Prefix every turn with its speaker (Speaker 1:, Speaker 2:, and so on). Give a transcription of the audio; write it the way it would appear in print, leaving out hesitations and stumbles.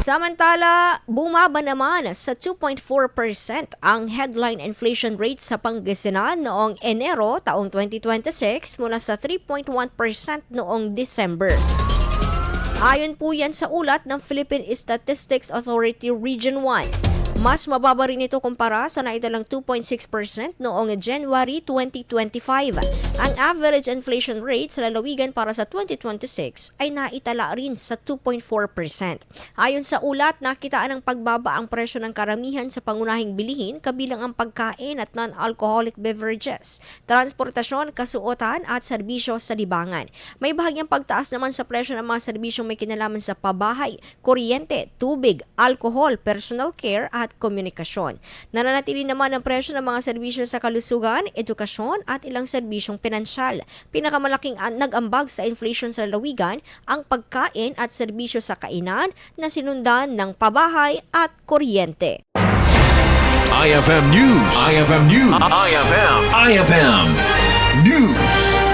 Speaker 1: Samantala, bumaba naman sa 2.4% ang headline inflation rate sa Pangasinan noong Enero taong 2026 mula sa 3.1% noong December. Ayon po yan sa ulat ng Philippine Statistics Authority Region 1. Mas mababa rin ito kumpara sa naitalang 2.6% noong January 2025. Ang average inflation rate sa lalawigan para sa 2026 ay naitala rin sa 2.4%. Ayon sa ulat, nakitaan ng pagbaba ang presyo ng karamihan sa pangunahing bilihin kabilang ang pagkain at non-alcoholic beverages, transportasyon, kasuotan at serbisyo sa libangan. May bahagyang pagtaas naman sa presyo ng mga serbisyong may kinalaman sa pabahay, kuryente, tubig, alcohol, personal care at komunikasyon. Nananatili naman ang presyo ng mga serbisyo sa kalusugan, edukasyon at ilang serbisyong pinansyal. Pinakamalaking nag-ambag sa inflation sa lalawigan ang pagkain at serbisyo sa kainan na sinundan ng pabahay at kuryente.
Speaker 2: IFM News. IFM News. IFM News.